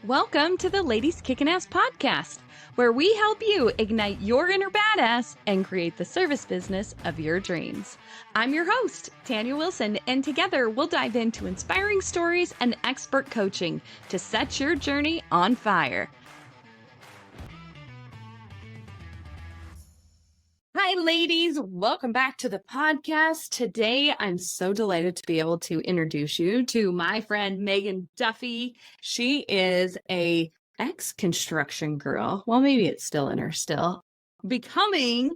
Welcome to the Ladies Kickin' Ass podcast, where we help you ignite your inner badass and create the service business of your dreams. I'm your host, Tanya Wilson, and together we'll dive into inspiring stories and expert coaching to set your journey on fire. Hi, ladies. Welcome back to the podcast. Today, I'm so delighted to be able to introduce you to my friend, Megan Duffy. She is a ex-construction girl. Well, maybe it's still in her still. Becoming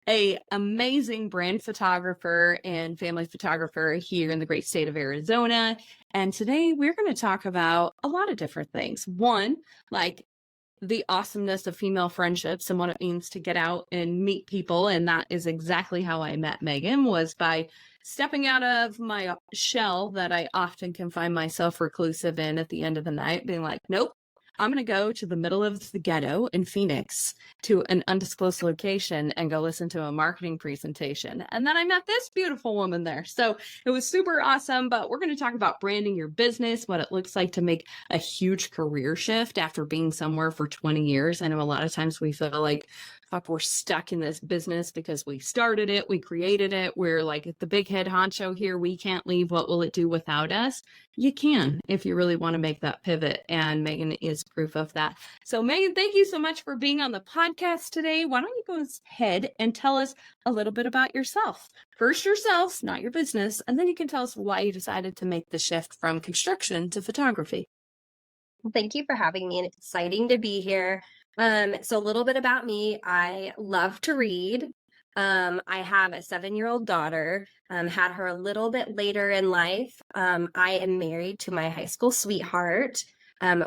a amazing brand photographer and family photographer here in the great state of Arizona. And today, we're going to talk about a lot of different things. One, like the awesomeness of female friendships and what it means to get out and meet people. And that is exactly how I met Megan, was by stepping out of my shell that I often can find myself reclusive in at the end of the night, being like, nope, I'm going to go to the middle of the ghetto in Phoenix to an undisclosed location and go listen to a marketing presentation. And then I met this beautiful woman there. So it was super awesome, but we're going to talk about branding your business, what it looks like to make a huge career shift after being somewhere for 20 years. I know a lot of times we feel like, fuck, we're stuck in this business because we started it, we created it, we're like the big head honcho here, we can't leave, what will it do without us? You can, if you really want to make that pivot, and Megan is proof of that. So Megan, thank you so much for being on the podcast today. Why don't you go ahead and tell us a little bit about yourself? First yourself, not your business, and then you can tell us why you decided to make the shift from construction to photography. Well, thank you for having me, and it's exciting to be here. So a little bit about me. I love to read. I have a 7-year-old daughter, had her a little bit later in life. I am married to my high school sweetheart.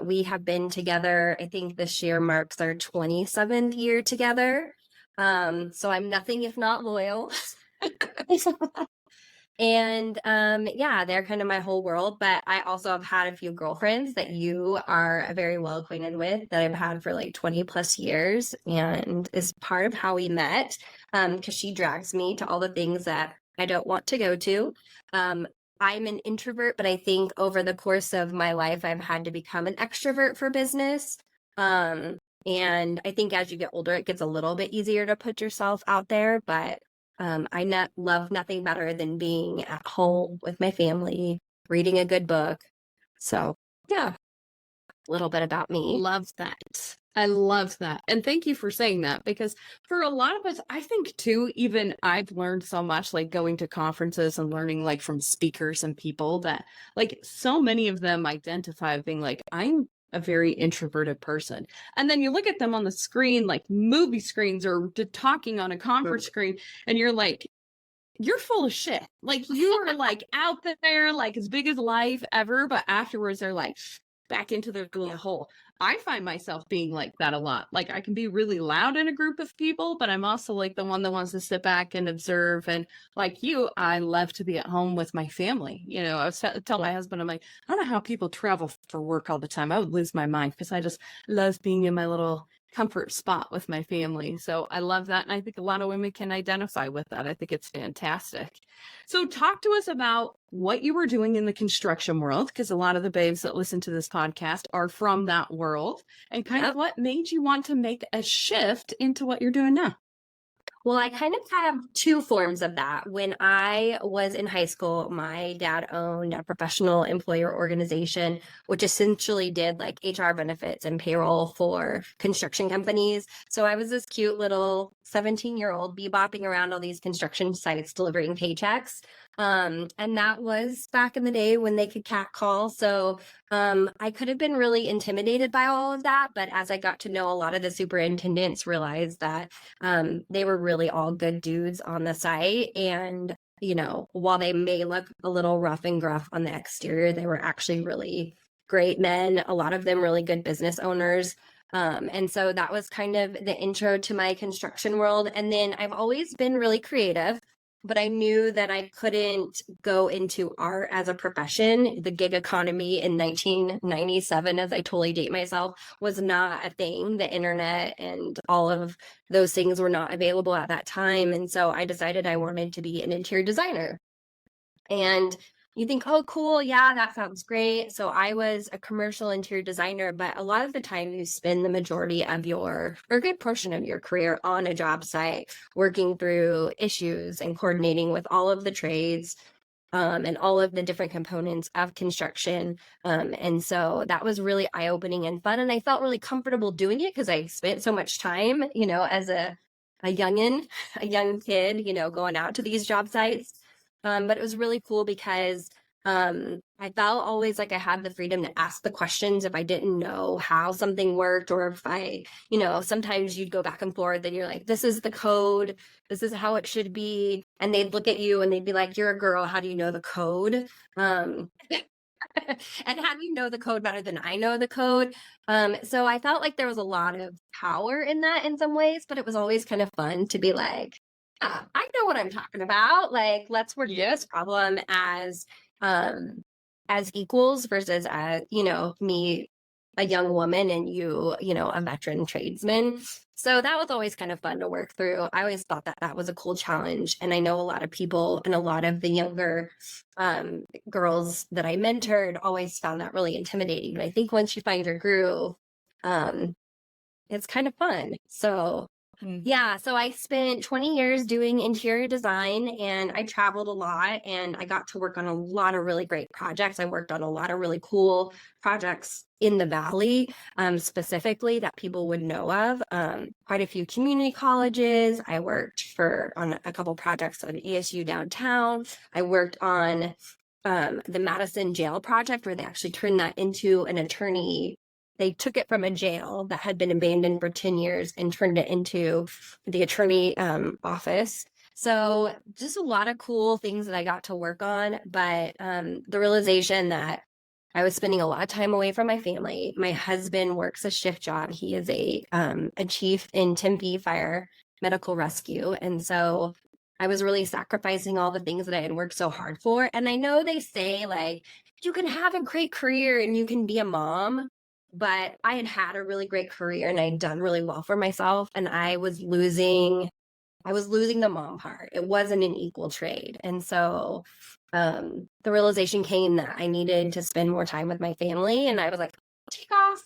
We have been together, I think this year marks our 27th year together. So I'm nothing if not loyal. And yeah, they're kind of my whole world. But I also have had a few girlfriends that you are very well acquainted with that I've had for like 20 plus years, and is part of how we met, because she drags me to all the things that I don't want to go to. I'm an introvert, but I think over the course of my life, I've had to become an extrovert for business. And I think as you get older, it gets a little bit easier to put yourself out there, but I love nothing better than being at home with my family, reading a good book. So yeah, a little bit about me. Love that. I love that. And thank you for saying that, because for a lot of us, I think too, even I've learned so much, like going to conferences and learning like from speakers and people, that like so many of them identify being like, I'm a very introverted person. And then you look at them on the screen, like movie screens or talking on a conference screen, and you're like, you're full of shit. Like you are like out there, like as big as life ever. But afterwards they're like back into their little hole. I find myself being like that a lot. Like I can be really loud in a group of people, but I'm also like the one that wants to sit back and observe. And like you, I love to be at home with my family. You know, I was tell my husband, I'm like, I don't know how people travel for work all the time. I would lose my mind, because I just love being in my little comfort spot with my family. So I love that. And I think a lot of women can identify with that. I think it's fantastic. So talk to us about what you were doing in the construction world, because a lot of the babes that listen to this podcast are from that world, and kind of what made you want to make a shift into what you're doing now. Well, I kind of have two forms of that. When I was in high school, my dad owned a professional employer organization, which essentially did like HR benefits and payroll for construction companies. So I was this cute little 17-year-old bebopping around all these construction sites delivering paychecks. And that was back in the day when they could catcall. So I could have been really intimidated by all of that. But as I got to know a lot of the superintendents, realized that they were really all good dudes on the site. And, you know, while they may look a little rough and gruff on the exterior, they were actually really great men, a lot of them really good business owners. And so that was kind of the intro to my construction world. And then I've always been really creative, but I knew that I couldn't go into art as a profession. The gig economy in 1997, as I totally date myself, was not a thing. The internet and all of those things were not available at that time. And so I decided I wanted to be an interior designer. And You think, oh, cool. Yeah, that sounds great. So I was a commercial interior designer, but a lot of the time you spend the majority of or a good portion of your career on a job site, working through issues and coordinating with all of the trades, and all of the different components of construction. And so that was really eye-opening and fun. And I felt really comfortable doing it because I spent so much time, as a youngin, a young kid, going out to these job sites. But it was really cool because I felt always like I had the freedom to ask the questions if I didn't know how something worked, or if sometimes you'd go back and forth and you're like, this is the code, this is how it should be. And they'd look at you and they'd be like, you're a girl, how do you know the code? And how do you know the code better than I know the code? So I felt like there was a lot of power in that in some ways, but it was always kind of fun to be like, I know what I'm talking about. Like, let's work this problem um as equals versus me, a young woman, and you, a veteran tradesman. So that was always kind of fun to work through. I always thought that that was a cool challenge. And I know a lot of people and a lot of the younger girls that I mentored always found that really intimidating. But I think once you find your groove, um, it's kind of fun. So yeah, so I spent 20 years doing interior design, and I traveled a lot, and I got to work on a lot of really great projects. I worked on a lot of really cool projects in the Valley, specifically, that people would know of. Quite a few community colleges. I worked on a couple projects on ESU downtown. I worked on the Madison Jail project, where they actually turned that into an attorney. They took it from a jail that had been abandoned for 10 years and turned it into the attorney office. So just a lot of cool things that I got to work on. But the realization that I was spending a lot of time away from my family. My husband works a shift job. He is a chief in Tempe Fire Medical Rescue. And so I was really sacrificing all the things that I had worked so hard for. And I know they say, like, you can have a great career and you can be a mom, but I had a really great career and I'd done really well for myself, and I was losing the mom part. It wasn't an equal trade. And so the realization came that I needed to spend more time with my family, and I was like, take off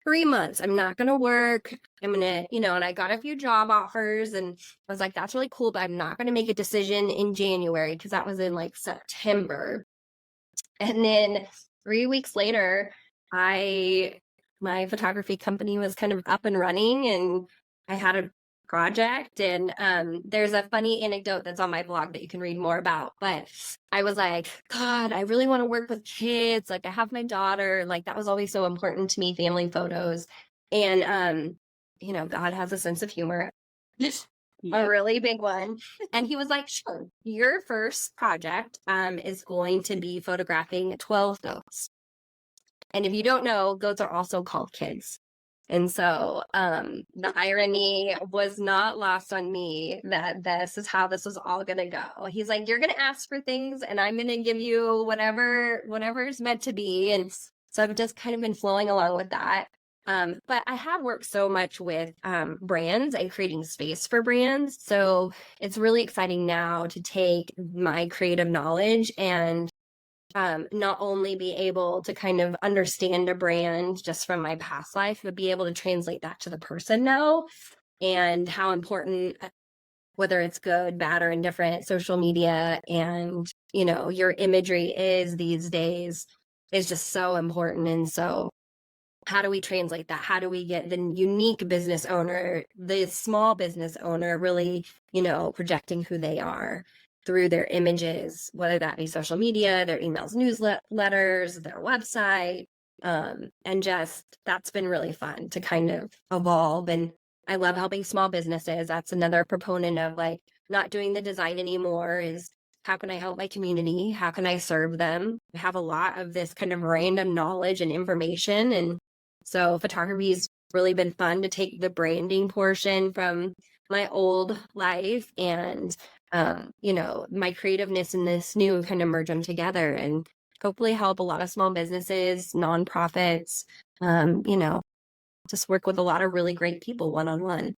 3 months. I'm not going to work. I'm going to, and I got a few job offers, and I was like, that's really cool, but I'm not going to make a decision in January, because that was in like September. And then 3 weeks later, my photography company was kind of up and running, and I had a project. And there's a funny anecdote that's on my blog that you can read more about. But I was like, God, I really want to work with kids. Like, I have my daughter. Like, that was always so important to me, family photos. And God has a sense of humor. A really big one. And he was like, sure, your first project is going to be photographing 12 goats. And if you don't know, goats are also called kids. And so the irony was not lost on me that this is how this was all going to go. He's like, you're going to ask for things and I'm going to give you whatever is meant to be. And so I've just kind of been flowing along with that. But I have worked so much with brands and creating space for brands. So it's really exciting now to take my creative knowledge and not only be able to kind of understand a brand just from my past life, but be able to translate that to the person now, and how important, whether it's good, bad, or indifferent, social media and, your imagery is these days is just so important. And so how do we translate that? How do we get the unique business owner, the small business owner, really, projecting who they are through their images, whether that be social media, their emails, newsletters, their website. And just, that's been really fun to kind of evolve. And I love helping small businesses. That's another proponent of like not doing the design anymore, is how can I help my community? How can I serve them? I have a lot of this kind of random knowledge and information. And so photography's really been fun to take the branding portion from my old life and my creativeness in this new, kind of merge them together and hopefully help a lot of small businesses, nonprofits, just work with a lot of really great people one-on-one.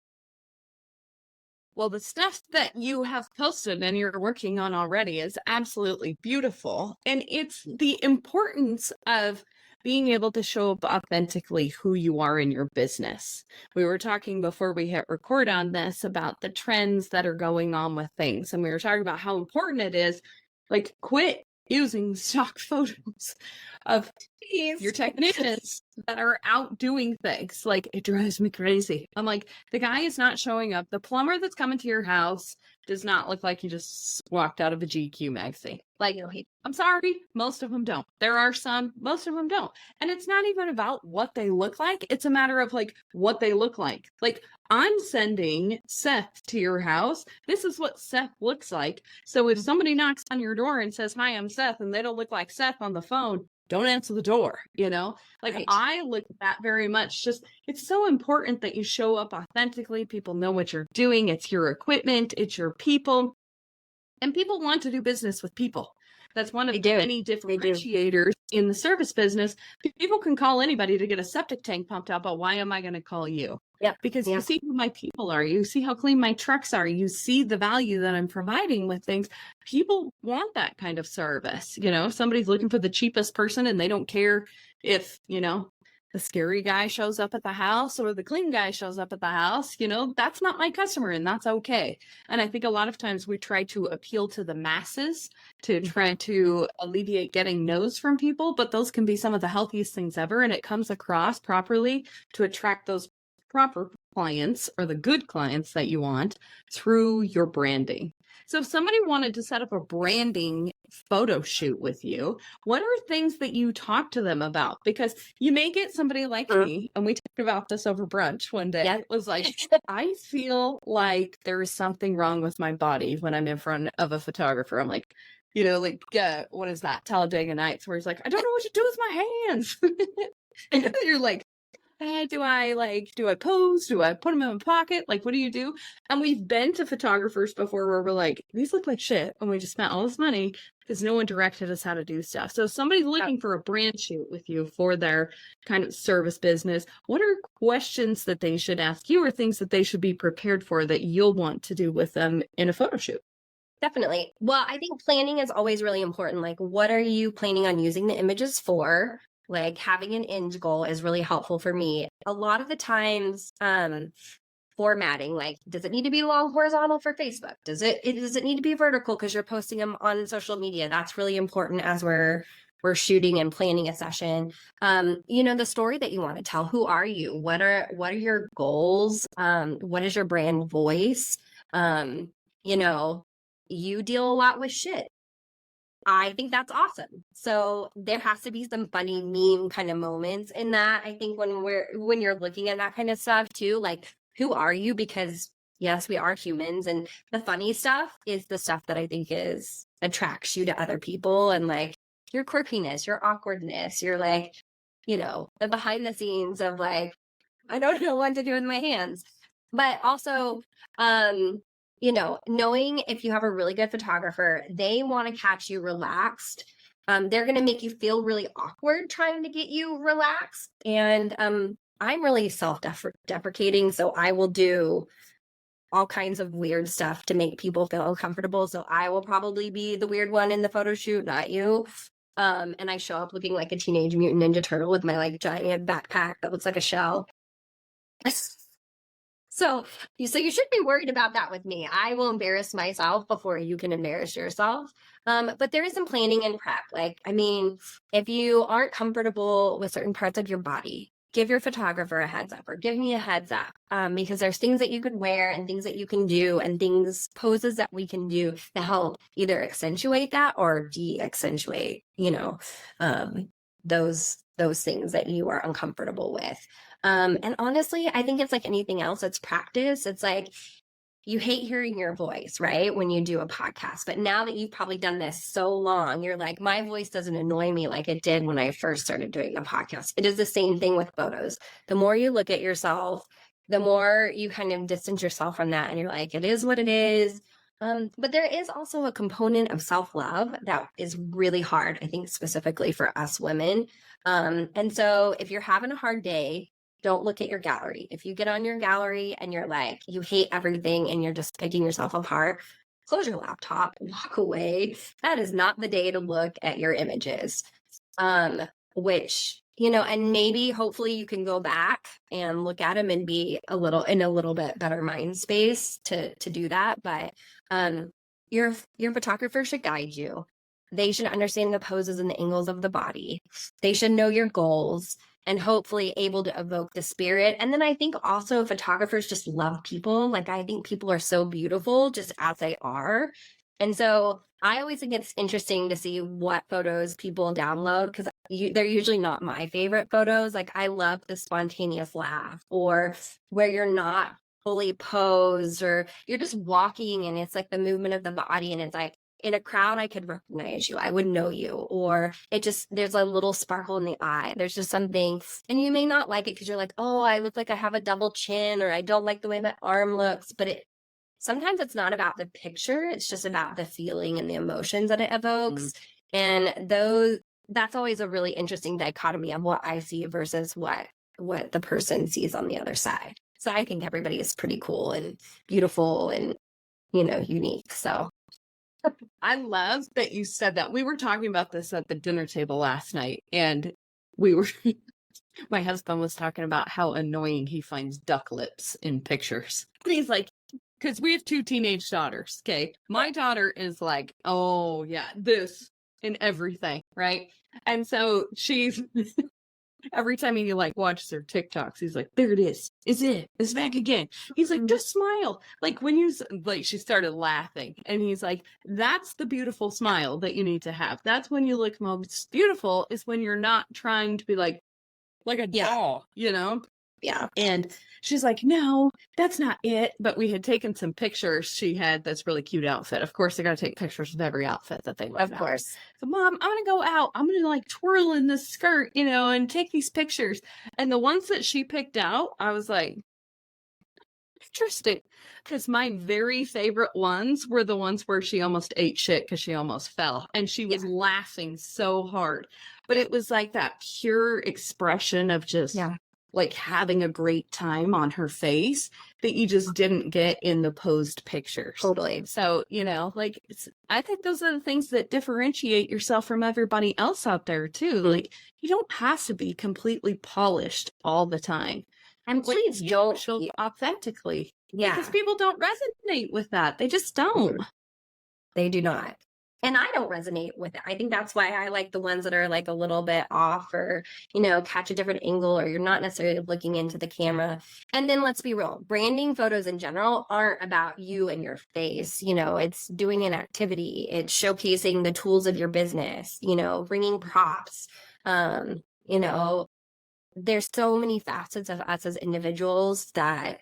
Well, the stuff that you have posted and you're working on already is absolutely beautiful. And it's the importance of being able to show up authentically who you are in your business. We were talking before we hit record on this about the trends that are going on with things. And we were talking about how important it is, like, quit using stock photos of your technicians that are out doing things. Like, it drives me crazy. I'm like, the guy is not showing up. The plumber that's coming to your house does not look like he just walked out of a GQ magazine. Like, I'm sorry, most of them don't. There are some, most of them don't. And it's not even about what they look like. It's a matter of like what they look like. Like, I'm sending Seth to your house. This is what Seth looks like. So if somebody knocks on your door and says, "Hi, I'm Seth," and they don't look like Seth on the phone, don't answer the door, you know? Like, Right. I look at that very much. Just, it's so important that you show up authentically. People know what you're doing. It's your equipment, it's your people. And people want to do business with people. That's one of the many differentiators in the service business. People can call anybody to get a septic tank pumped out, but why am I going to call you? Yeah. Because you see who my people are. You see how clean my trucks are. You see the value that I'm providing with things. People want that kind of service. You know, if somebody's looking for the cheapest person and they don't care if, you know, the scary guy shows up at the house or the clean guy shows up at the house, you know, that's not my customer, and that's okay. And I think a lot of times we try to appeal to the masses to try to alleviate getting no's from people, but those can be some of the healthiest things ever. And it comes across properly to attract those proper clients or the good clients that you want through your branding. So if somebody wanted to set up a branding photo shoot with you, what are things that you talk to them about? Because you may get somebody like me, and we talked about this over brunch one day. It was like, I feel like there is something wrong with my body when I'm in front of a photographer. I'm like, you know, like, what is that? Talladega Nights, where he's like, I don't know what to do with my hands. And you're like, do I pose? Do I put them in my pocket? Like, what do you do? And we've been to photographers before where we're like, these look like shit. And we just spent all this money because no one directed us how to do stuff. So if somebody's looking for a brand shoot with you for their kind of service business, what are questions that they should ask you or things that they should be prepared for that you'll want to do with them in a photo shoot? Definitely. Well, I think planning is always really important. Like, what are you planning on using the images for? Like, having an end goal is really helpful for me. A lot of the times, formatting, like, does it need to be long horizontal for Facebook? Does it need to be vertical because you're posting them on social media? That's really important as we're shooting and planning a session. You know, the story that you want to tell. Who are you? What are your goals? What is your brand voice? You know, you deal a lot with shit. I think that's awesome. So there has to be some funny meme kind of moments in that. I think when you're looking at that kind of stuff too, like, who are you? Because yes, we are humans, and the funny stuff is the stuff that I think attracts you to other people, and like your quirkiness, your awkwardness, your, like, you know, the behind the scenes of like, I don't know what to do with my hands. But also, you know, knowing if you have a really good photographer, they want to catch you relaxed. They're going to make you feel really awkward trying to get you relaxed. And I'm really self-deprecating, so I will do all kinds of weird stuff to make people feel uncomfortable. So I will probably be the weird one in the photo shoot, not you. And I show up looking like a Teenage Mutant Ninja Turtle with my, like, giant backpack that looks like a shell. So you shouldn't be worried about that with me. I will embarrass myself before you can embarrass yourself. But there is some planning and prep. Like, I mean, if you aren't comfortable with certain parts of your body, give your photographer a heads up, or give me a heads up, because there's things that you can wear and things that you can do and poses that we can do to help either accentuate that or de-accentuate, you know, those things that you are uncomfortable with. And honestly, I think it's like anything else. It's practice. It's like, you hate hearing your voice, right? When you do a podcast. But now that you've probably done this so long, you're like, my voice doesn't annoy me like it did when I first started doing the podcast. It is the same thing with photos. The more you look at yourself, the more you kind of distance yourself from that. And you're like, it is what it is. But there is also a component of self-love that is really hard, I think, specifically for us women. And so if you're having a hard day, don't look at your gallery. If you get on your gallery and you're like, you hate everything and you're just picking yourself apart, close your laptop, walk away. That is not the day to look at your images. Which, and maybe hopefully you can go back and look at them and be in a little bit better mind space to do that. But your photographer should guide you. They should understand the poses and the angles of the body. They should know your goals and hopefully able to evoke the spirit. And then I think also photographers just love people. Like, I think people are so beautiful just as they are. And so I always think it's interesting to see what photos people download, because they're usually not my favorite photos. Like, I love the spontaneous laugh, or where you're not fully posed, or you're just walking and it's like the movement of the body, and it's like, in a crowd, I could recognize you. I would know you. Or there's a little sparkle in the eye. There's just something, and you may not like it because you're like, oh, I look like I have a double chin, or I don't like the way my arm looks. But sometimes it's not about the picture. It's just about the feeling and the emotions that it evokes. And that's always a really interesting dichotomy of what I see versus what the person sees on the other side. So I think everybody is pretty cool and beautiful and, unique. So I love that you said that. We were talking about this at the dinner table last night, and my husband was talking about how annoying he finds duck lips in pictures. And he's like, because we have 2 teenage daughters, okay? My daughter is like, oh, yeah, this and everything, right? And so she's... Every time he watches her TikToks, he's like, there it is. It's back again. He's like, just smile. Like, when she started laughing, and he's like, that's the beautiful smile that you need to have. That's when you look most beautiful, is when you're not trying to be like a doll, Yeah. And she's like, no, that's not it. But we had taken some pictures. She had this really cute outfit. Of course, they got to take pictures of every outfit that they Of course. So, Mom, I'm going to go out. I'm going to twirl in this skirt, and take these pictures. And the ones that she picked out, I was like, interesting. Because my very favorite ones were the ones where she almost ate shit because she almost fell. And she was laughing so hard. But it was like that pure expression of just... having a great time on her face that you just didn't get in the posed pictures. Totally. So, I think those are the things that differentiate yourself from everybody else out there too. Like, you don't have to be completely polished all the time. And please don't show authentically. Yeah. Because people don't resonate with that. They just don't. They do not. And I don't resonate with it. I think that's why I like the ones that are like a little bit off, or, catch a different angle, or you're not necessarily looking into the camera. And then let's be real. Branding photos in general aren't about you and your face. It's doing an activity. It's showcasing the tools of your business, bringing props. There's so many facets of us as individuals that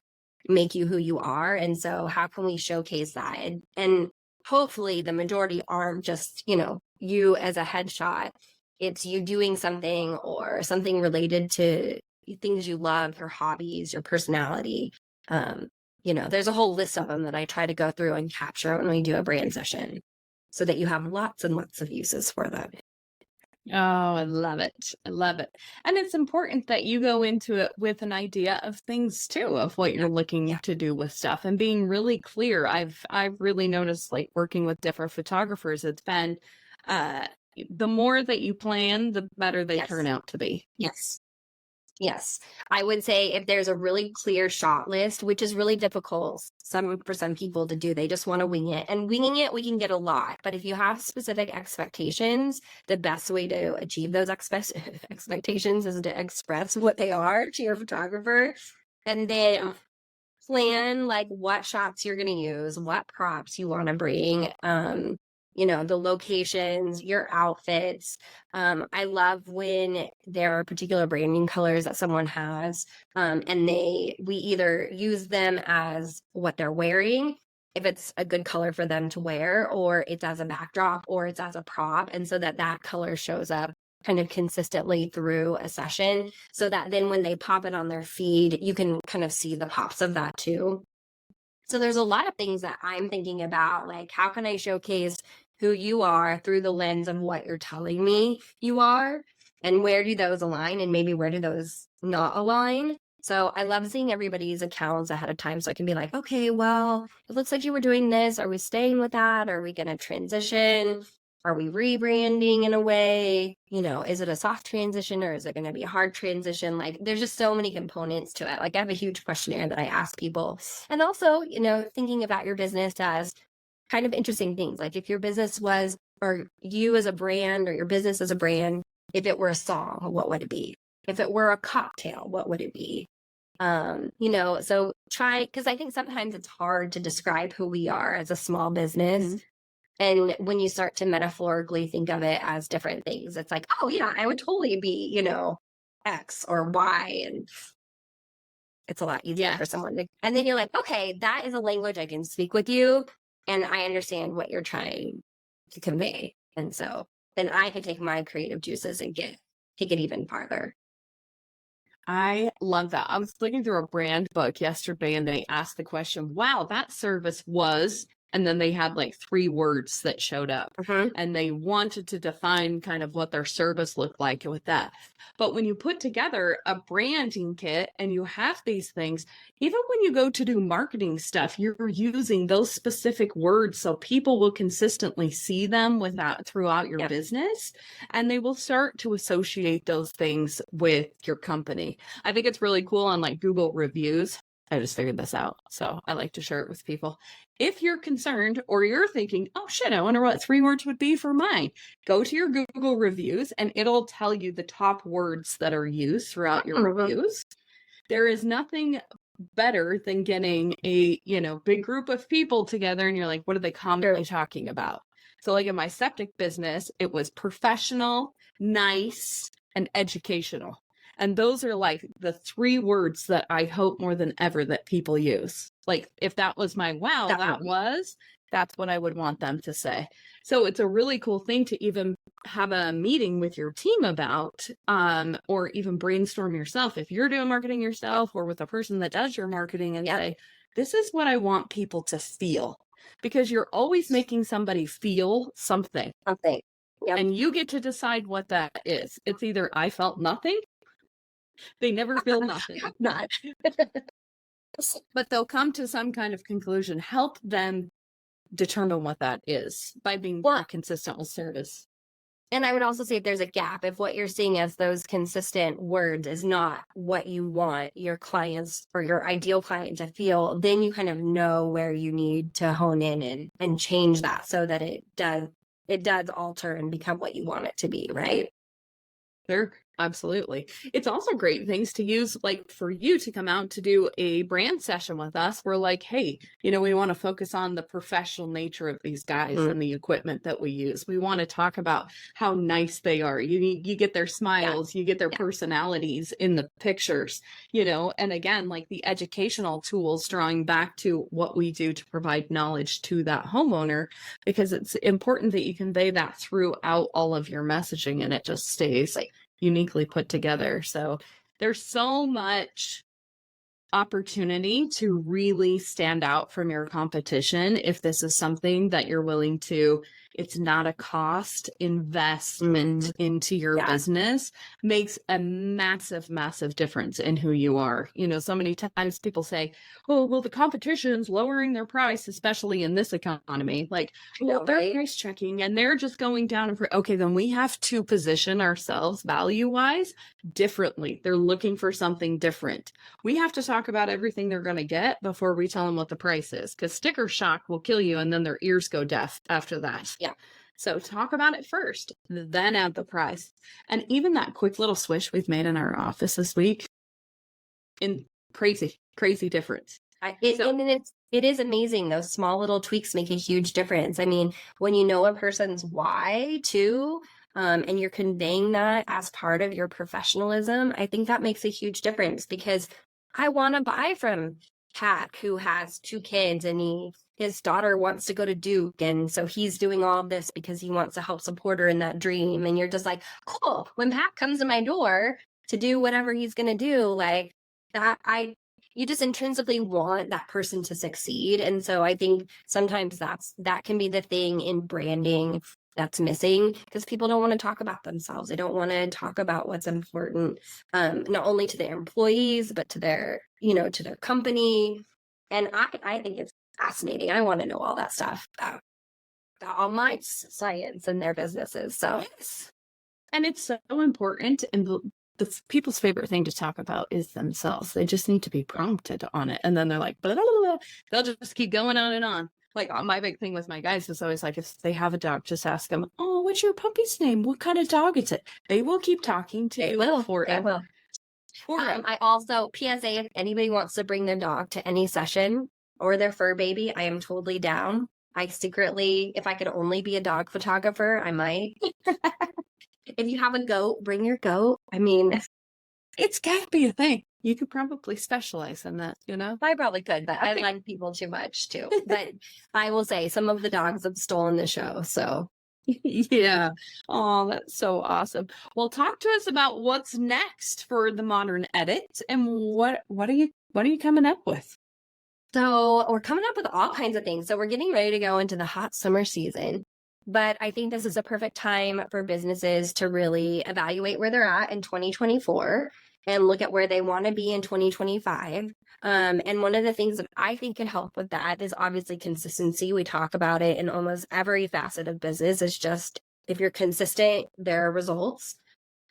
make you who you are. And so how can we showcase that? And hopefully the majority aren't just, you as a headshot. It's you doing something, or something related to things you love, your hobbies, your personality. There's a whole list of them that I try to go through and capture when we do a brand session, so that you have lots and lots of uses for them. Oh, I love it. I love it. And it's important that you go into it with an idea of things too, of what you're looking to do with stuff, and being really clear. I've really noticed, working with different photographers, it's been the more that you plan, the better they turn out to be. Yes. I would say if there's a really clear shot list, which is really difficult for some people to do, they just want to wing it. And winging it, we can get a lot. But if you have specific expectations, the best way to achieve those expectations is to express what they are to your photographer. And then plan what shots you're going to use, what props you want to bring, the locations, your outfits. I love when there are particular branding colors that someone has, and we either use them as what they're wearing, if it's a good color for them to wear, or it's as a backdrop, or it's as a prop. And so that color shows up kind of consistently through a session, so that then when they pop it on their feed, you can kind of see the pops of that too. So there's a lot of things that I'm thinking about, how can I showcase who you are through the lens of what you're telling me you are, and where do those align, and maybe where do those not align? So I love seeing everybody's accounts ahead of time so I can be like, okay, well, it looks like you were doing this. Are we staying with that? Are we going to transition? Are we rebranding in a way? Is it a soft transition or is it going to be a hard transition? Like, there's just so many components to it. Like, I have a huge questionnaire that I ask people. And also, thinking about your business as kind of interesting things. Like, if your business was, or you as a brand, or your business as a brand, if it were a song, what would it be? If it were a cocktail, what would it be? So try, because I think sometimes it's hard to describe who we are as a small business. Mm-hmm. And when you start to metaphorically think of it as different things, it's like, oh yeah, I would totally be, X or Y. And it's a lot easier for someone to, and then you're like, okay, that is a language I can speak with you. And I understand what you're trying to convey. And so then I can take my creative juices and take it even farther. I love that. I was looking through a brand book yesterday and they asked the question, wow, that service was, and then they had like 3 words that showed up and they wanted to define kind of what their service looked like with that. But when you put together a branding kit and you have these things, even when you go to do marketing stuff, you're using those specific words so people will consistently see them with that throughout your business, and they will start to associate those things with your company. I think it's really cool on like Google reviews. I just figured this out, so I like to share it with people. If you're concerned or you're thinking, oh shit, I wonder what 3 words would be for mine, go to your Google reviews and it'll tell you the top words that are used throughout your reviews. There is nothing better than getting a, big group of people together and you're like, what are they commonly talking about? So like in my septic business, it was professional, nice, and educational. And those are like the 3 words that I hope more than ever that people use. Like if that was my that's what I would want them to say. So it's a really cool thing to even have a meeting with your team about, or even brainstorm yourself if you're doing marketing yourself or with a person that does your marketing and say, this is what I want people to feel. Because you're always making somebody feel something. Yep. And you get to decide what that is. It's either I felt nothing. They never feel nothing. Not. But they'll come to some kind of conclusion. Help them determine what that is by being more consistent with service. And I would also say if there's a gap, if what you're seeing as those consistent words is not what you want your clients or your ideal client to feel, then you kind of know where you need to hone in and change that so that it does alter and become what you want it to be, right? Sure, absolutely. It's also great things to use, like for you to come out to do a brand session with us. We're like, hey, we want to focus on the professional nature of these guys and the equipment that we use. We want to talk about how nice they are. You get their smiles, you get their personalities in the pictures, and again, like the educational tools, drawing back to what we do to provide knowledge to that homeowner, because it's important that you convey that throughout all of your messaging and it just stays uniquely put together. So there's so much opportunity to really stand out from your competition if this is something that you're willing to, it's not a cost investment into your business, makes a massive, massive difference in who you are. So many times people say, oh, well, the competition's lowering their price, especially in this economy. Like, well, they're price checking and they're just going down. Okay, then we have to position ourselves value-wise differently. They're looking for something different. We have to talk about everything they're going to get before we tell them what the price is, because sticker shock will kill you and then their ears go deaf after that. Yeah. So talk about it first, then add the price. And even that quick little swish we've made in our office this week, in crazy difference. It is amazing. Those small little tweaks make a huge difference. I mean, when you know a person's why too, and you're conveying that as part of your professionalism, I think that makes a huge difference, because I want to buy from Pat, who has 2 kids and his daughter wants to go to Duke. And so he's doing all of this because he wants to help support her in that dream. And you're just like, cool. When Pat comes to my door to do whatever he's going to do, like that, you just intrinsically want that person to succeed. And so I think sometimes that can be the thing in branding that's missing because people don't want to talk about themselves. They don't want to talk about what's important, not only to their employees, but to their, to their company. And I think it's fascinating. I want to know all that stuff about all my science and their businesses. So, and it's so important. And the people's favorite thing to talk about is themselves. They just need to be prompted on it. And then they're like, blah, blah, blah, blah. They'll just keep going on and on. Like my big thing with my guys is always like, if they have a dog, just ask them, oh, what's your puppy's name? What kind of dog is it? They will keep talking to you. They will. I also, PSA, if anybody wants to bring their dog to any session or their fur baby, I am totally down. I secretly, if I could only be a dog photographer, I might. If you have a goat, bring your goat. I mean, it's got to be a thing. You could probably specialize in that, I probably could, but I like people too much too. But I will say some of the dogs have stolen the show, so. Yeah. Oh, that's so awesome. Well, talk to us about what's next for the Modern Edit and what are you coming up with? So we're coming up with all kinds of things. So we're getting ready to go into the hot summer season. But I think this is a perfect time for businesses to really evaluate where they're at in 2024 and look at where they want to be in 2025. And one of the things that I think can help with that is obviously consistency. We talk about it in almost every facet of business. It's just if you're consistent, there are results.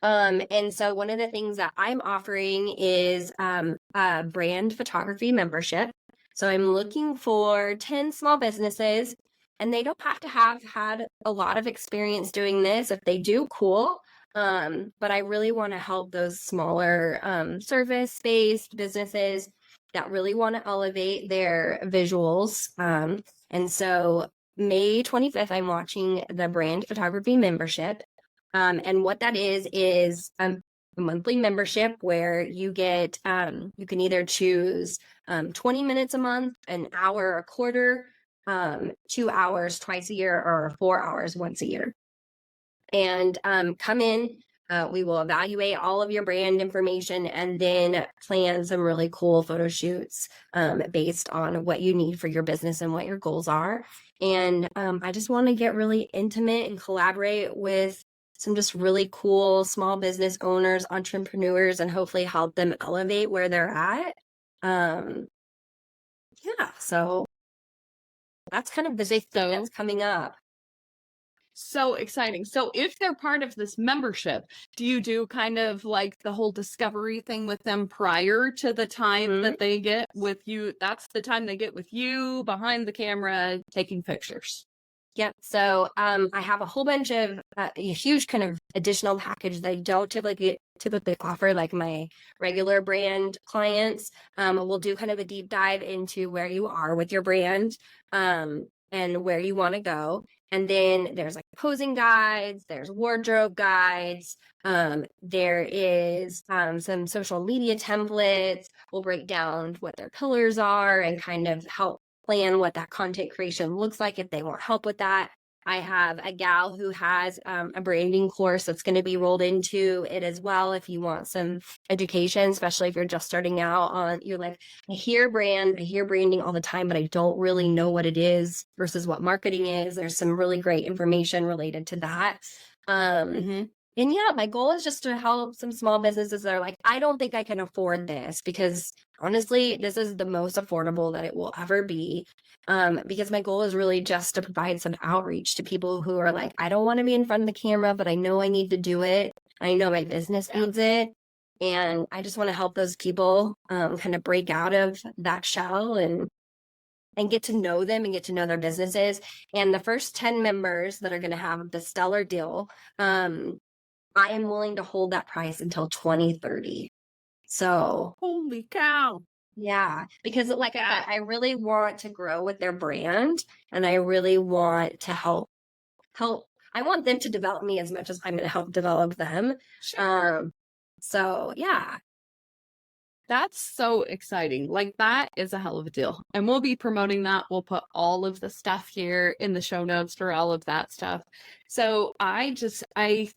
And so one of the things that I'm offering is a brand photography membership. So I'm looking for 10 small businesses, and they don't have to have had a lot of experience doing this. If they do, cool. But I really want to help those smaller service-based businesses that really want to elevate their visuals. And so May 25th, I'm launching the brand photography membership. And what that is a monthly membership where you get, you can either choose 20 minutes a month, an hour a quarter, 2 hours twice a year, or 4 hours once a year. And come in, we will evaluate all of your brand information and then plan some really cool photo shoots based on what you need for your business and what your goals are. And I just want to get really intimate and collaborate with some just really cool small business owners, entrepreneurs, and hopefully help them elevate where they're at. So that's kind of the big thing that's coming up. So exciting. So if they're part of this membership, do you do kind of like the whole discovery thing with them prior to the time that they get with you? That's the time they get with you behind the camera taking pictures. Yep. So I have a whole bunch of a huge kind of additional package that I don't typically offer like my regular brand clients. We'll do kind of a deep dive into where you are with your brand and where you want to go. And then there's like posing guides, there's wardrobe guides, there is some social media templates. We'll break down what their pillars are and kind of help plan what that content creation looks like if they want help with that. I have a gal who has a branding course that's going to be rolled into it as well if you want some education, especially if you're just starting out on, you're like, I hear branding all the time, but I don't really know what it is versus what marketing is. There's some really great information related to that. And yeah, my goal is just to help some small businesses that are like, I don't think I can afford this, because honestly, this is the most affordable that it will ever be. Because my goal is really just to provide some outreach to people who are like, I don't want to be in front of the camera, but I know I need to do it. I know my business needs it. And I just want to help those people kind of break out of that shell and get to know them and get to know their businesses. And the first 10 members that are going to have the stellar deal, I am willing to hold that price until 2030. So holy cow. Yeah, because like I really want to grow with their brand, and I really want to help. I want them to develop me as much as I'm going to help develop them. Sure. So yeah. That's so exciting. Like, that is a hell of a deal. And we'll be promoting that. We'll put all of the stuff here in the show notes for all of that stuff. So I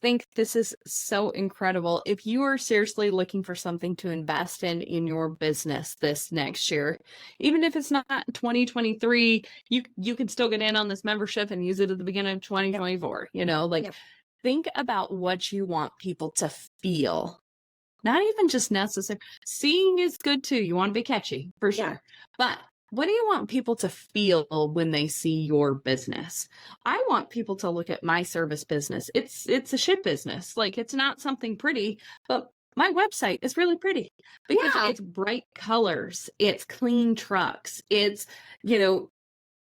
think this is so incredible. If you are seriously looking for something to invest in your business this next year, even if it's not 2023, you can still get in on this membership and use it at the beginning of 2024. You know, like, Yep. think about what you want people to feel. Not even just necessary. Seeing is good too. You want to be catchy, for sure. Yeah. But what do you want people to feel when they see your business? I want people to look at my service business. It's a shit business. Like, it's not something pretty, but my website is really pretty because Yeah. it's bright colors, it's clean trucks, it's,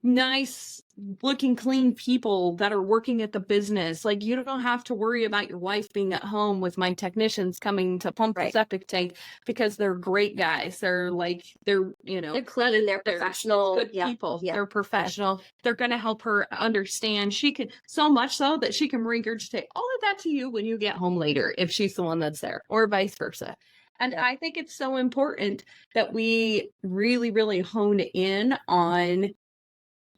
nice looking, clean people that are working at the business. Like, you don't have to worry about your wife being at home with my technicians coming to pump the Right. septic tank, because they're great guys. They're They're clean and they're professional. good Yeah. people. Yeah. They're professional. They're going to help her understand. She can, so much so that she can regurgitate all of that to you when you get home later, if she's the one that's there, or vice versa. And I think it's so important that we really, really hone in on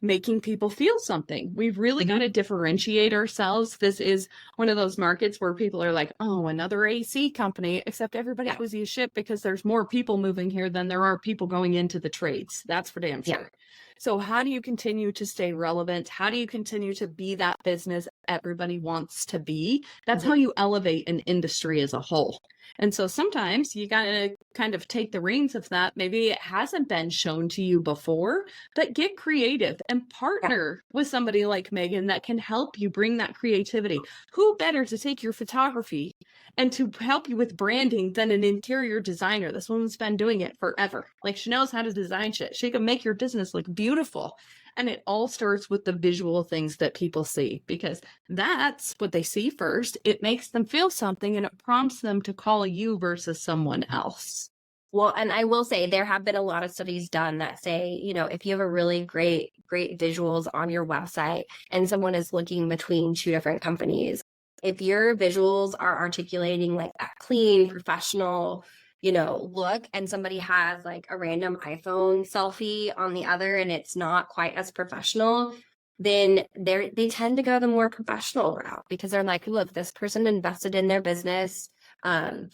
making people feel something. We've really got to differentiate ourselves. This is one of those markets where people are like, oh, another AC company, except everybody owes you shit because there's more people moving here than there are people going into the trades. That's for damn sure. So how do you continue to stay relevant? How do you continue to be that business everybody wants to be? That's how you elevate an industry as a whole. And so sometimes you got to kind of take the reins of that. Maybe it hasn't been shown to you before, but get creative and partner with somebody like Megan that can help you bring that creativity. Who better to take your photography and to help you with branding than an interior designer? This woman's been doing it forever. Like, she knows how to design shit. She can make your business look beautiful. And it all starts with the visual things that people see, because that's what they see first. It makes them feel something, and it prompts them to call you versus someone else. Well, and I will say there have been a lot of studies done that say, if you have a really great visuals on your website and someone is looking between two different companies, if your visuals are articulating like that clean, professional, look, and somebody has like a random iPhone selfie on the other and it's not quite as professional, then they tend to go the more professional route, because they're like, look, this person invested in their business. And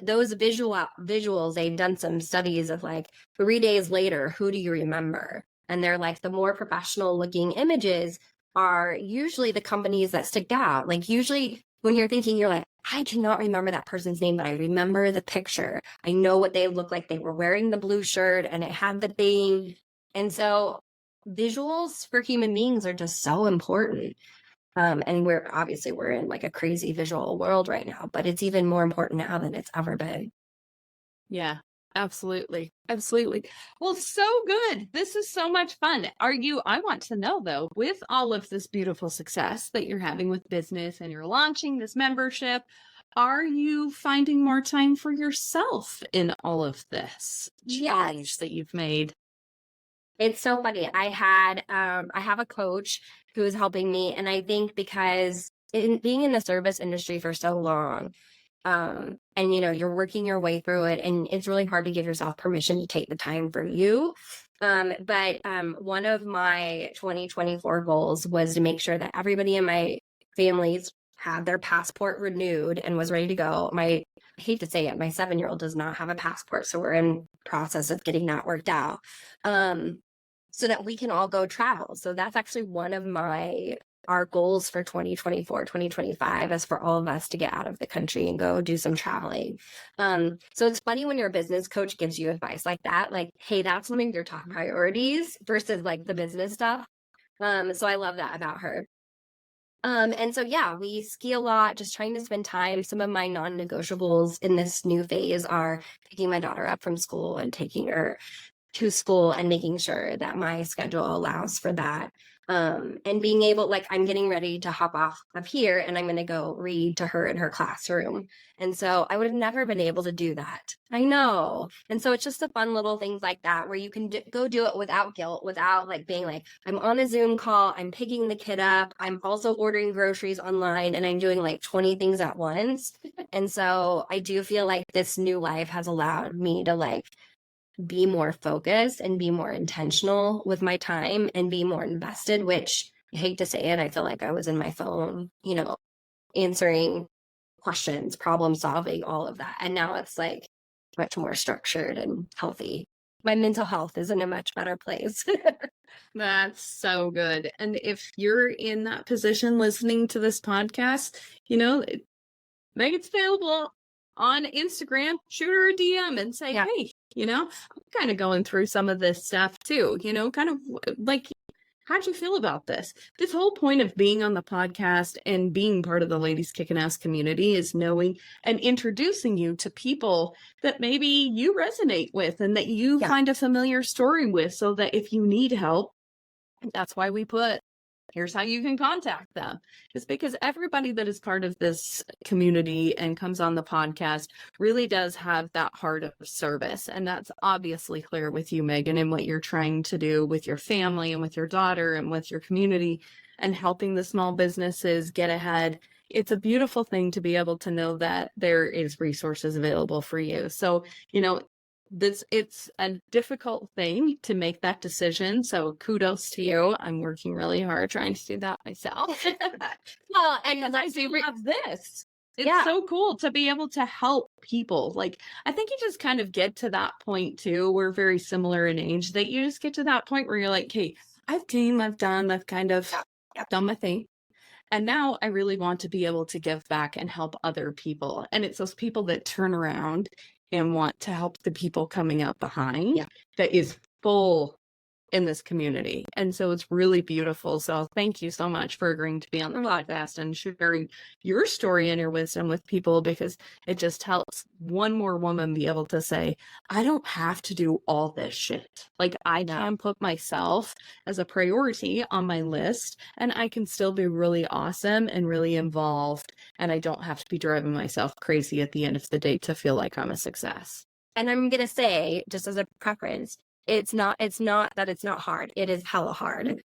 those visuals, they've done some studies of like 3 days later, who do you remember? And they're like, the more professional looking images are usually the companies that stick out. Like, usually when you're thinking, you're like, I cannot remember that person's name, but I remember the picture. I know what they look like. They were wearing the blue shirt and it had the thing. And so visuals for human beings are just so important. And we're in like a crazy visual world right now, but it's even more important now than it's ever been. Yeah, absolutely. Absolutely. Well, so good. This is so much fun. I want to know though, with all of this beautiful success that you're having with business and you're launching this membership, are you finding more time for yourself in all of this change that you've made? It's so funny. I have a coach who is helping me, and I think because being in the service industry for so long, and you're working your way through it, and it's really hard to give yourself permission to take the time for you. But one of my 2024 goals was to make sure that everybody in my families had their passport renewed and was ready to go. I hate to say it, my 7-year-old does not have a passport, so we're in process of getting that worked out, so that we can all go travel. So that's actually one of our goals for 2024, 2025 is for all of us to get out of the country and go do some traveling. So it's funny when your business coach gives you advice like that, like, hey, that's one of your top priorities versus like the business stuff. So I love that about her. And so, yeah, we ski a lot, just trying to spend time. Some of my non-negotiables in this new phase are picking my daughter up from school and taking her to school and making sure that my schedule allows for that. And being able, like, I'm getting ready to hop off of here and I'm going to go read to her in her classroom. And so I would have never been able to do that. I know. And so it's just the fun little things like that where you can go do it without guilt, without like being like, I'm on a Zoom call, I'm picking the kid up, I'm also ordering groceries online, and I'm doing like 20 things at once. And so I do feel like this new life has allowed me to like be more focused and be more intentional with my time and be more invested, which I hate to say it, I feel like I was in my phone, you know, answering questions, problem solving, all of that. And now it's like much more structured and healthy. My mental health is in a much better place. That's so good. And if you're in that position listening to this podcast, you know, Megan's available on Instagram. Shoot her a DM and say, Yeah. hey, you know, I'm kind of going through some of this stuff too, you know, kind of like, how'd you feel about this? This whole point of being on the podcast and being part of the Ladies Kicking Ass community is knowing and introducing you to people that maybe you resonate with and that you find a familiar story with, so that if you need help, that's why we put, here's how you can contact them. It's because everybody that is part of this community and comes on the podcast really does have that heart of service. And that's obviously clear with you, Megan, and what you're trying to do with your family and with your daughter and with your community and helping the small businesses get ahead. It's a beautiful thing to be able to know that there is resources available for you. So, you know, it's a difficult thing to make that decision. So kudos to you. I'm working really hard trying to do that myself. Well, and I do love this. It's so cool to be able to help people. Like, I think you just kind of get to that point too. We're very similar in age, that you just get to that point where you're like, hey, I've kind of done my thing. And now I really want to be able to give back and help other people. And it's those people that turn around and want to help the people coming up behind that is full in this community. And so it's really beautiful. So thank you so much for agreeing to be on the podcast and sharing your story and your wisdom with people, because it just helps one more woman be able to say, I don't have to do all this shit. Like, I can put myself as a priority on my list and I can still be really awesome and really involved. And I don't have to be driving myself crazy at the end of the day to feel like I'm a success. And I'm going to say, just as a preference, it's not that it's not hard. It is hella hard.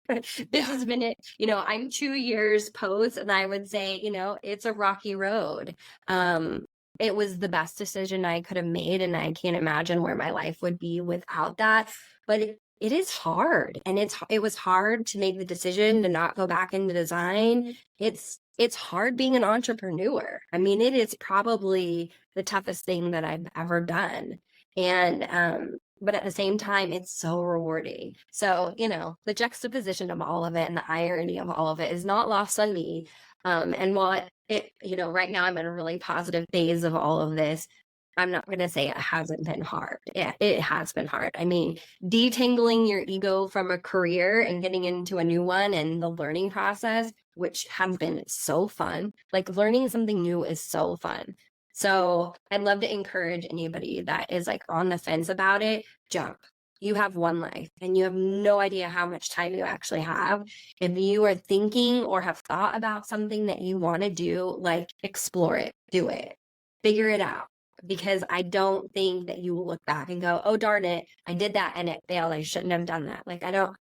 This has been it. You know, I'm 2 years post, and I would say, you know, it's a rocky road. It was the best decision I could have made, and I can't imagine where my life would be without that. But it is hard, and it was hard to make the decision to not go back into design. It's hard being an entrepreneur. I mean, it is probably the toughest thing that I've ever done. And but at the same time, it's so rewarding. So, you know, the juxtaposition of all of it and the irony of all of it is not lost on me. And while it, you know, right now I'm in a really positive phase of all of this, I'm not going to say it hasn't been hard. Yeah, it has been hard. I mean, detangling your ego from a career and getting into a new one, and the learning process, which has been so fun. Like, learning something new is so fun. So I'd love to encourage anybody that is like on the fence about it, jump. You have one life and you have no idea how much time you actually have. If you are thinking or have thought about something that you want to do, like, explore it, do it, figure it out. Because I don't think that you will look back and go, oh, darn it, I did that and it failed. I shouldn't have done that. Like, I don't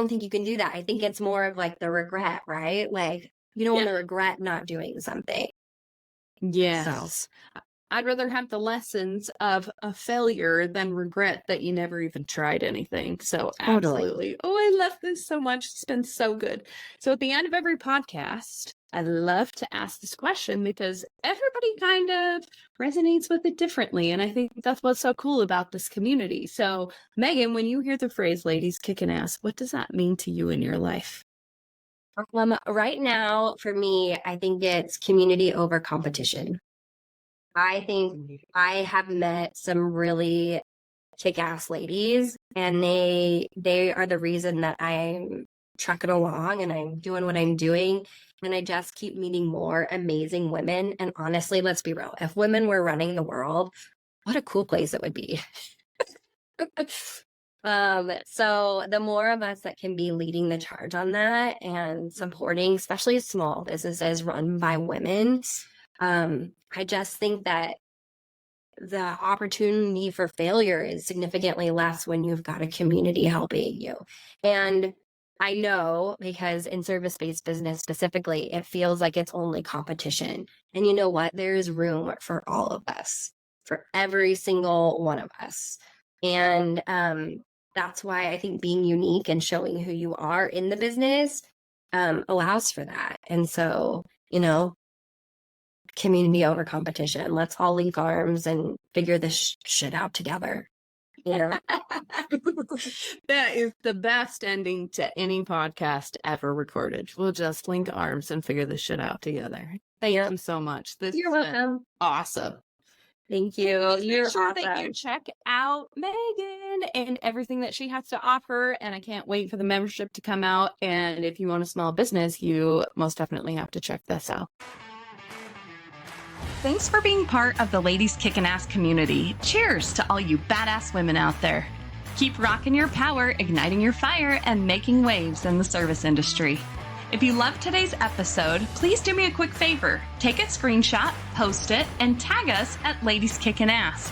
think you can do that. I think it's more of like the regret, right? Like, you don't want to regret not doing something. Yes. So I'd rather have the lessons of a failure than regret that you never even tried anything. So absolutely. Oh, I love this so much. It's been so good. So at the end of every podcast, I love to ask this question because everybody kind of resonates with it differently. And I think that's what's so cool about this community. So Megan, when you hear the phrase ladies kicking ass, what does that mean to you in your life? Right now, for me, I think it's community over competition. I think I have met some really kick-ass ladies, and they are the reason that I'm trucking along and I'm doing what I'm doing. And I just keep meeting more amazing women. And honestly, let's be real. If women were running the world, what a cool place it would be. So the more of us that can be leading the charge on that and supporting, especially small businesses run by women, I just think that the opportunity for failure is significantly less when you've got a community helping you. And I know because in service-based business specifically, it feels like it's only competition. And you know what? There is room for all of us, for every single one of us. And that's why I think being unique and showing who you are in the business allows for that. And so, community over competition. Let's all link arms and figure this shit out together. That is the best ending to any podcast ever recorded. We'll just link arms and figure this shit out together. Thank you so much. You're welcome. Awesome. Thank you. You're Make sure awesome. that you check out Megan and everything that she has to offer. And I can't wait for the membership to come out. And if you want a small business, you most definitely have to check this out. Thanks for being part of the Ladies Kickin' Ass community. Cheers to all you badass women out there. Keep rocking your power, igniting your fire, and making waves in the service industry. If you loved today's episode, please do me a quick favor. Take a screenshot, post it, and tag us at Ladies Kickin' Ass.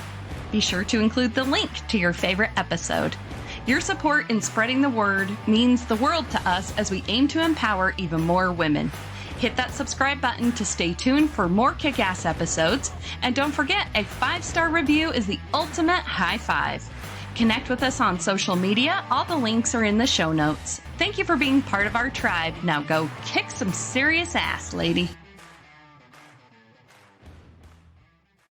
Be sure to include the link to your favorite episode. Your support in spreading the word means the world to us as we aim to empower even more women. Hit that subscribe button to stay tuned for more kick-ass episodes. And don't forget, a 5-star review is the ultimate high five. Connect with us on social media. All the links are in the show notes. Thank you for being part of our tribe. Now go kick some serious ass, lady.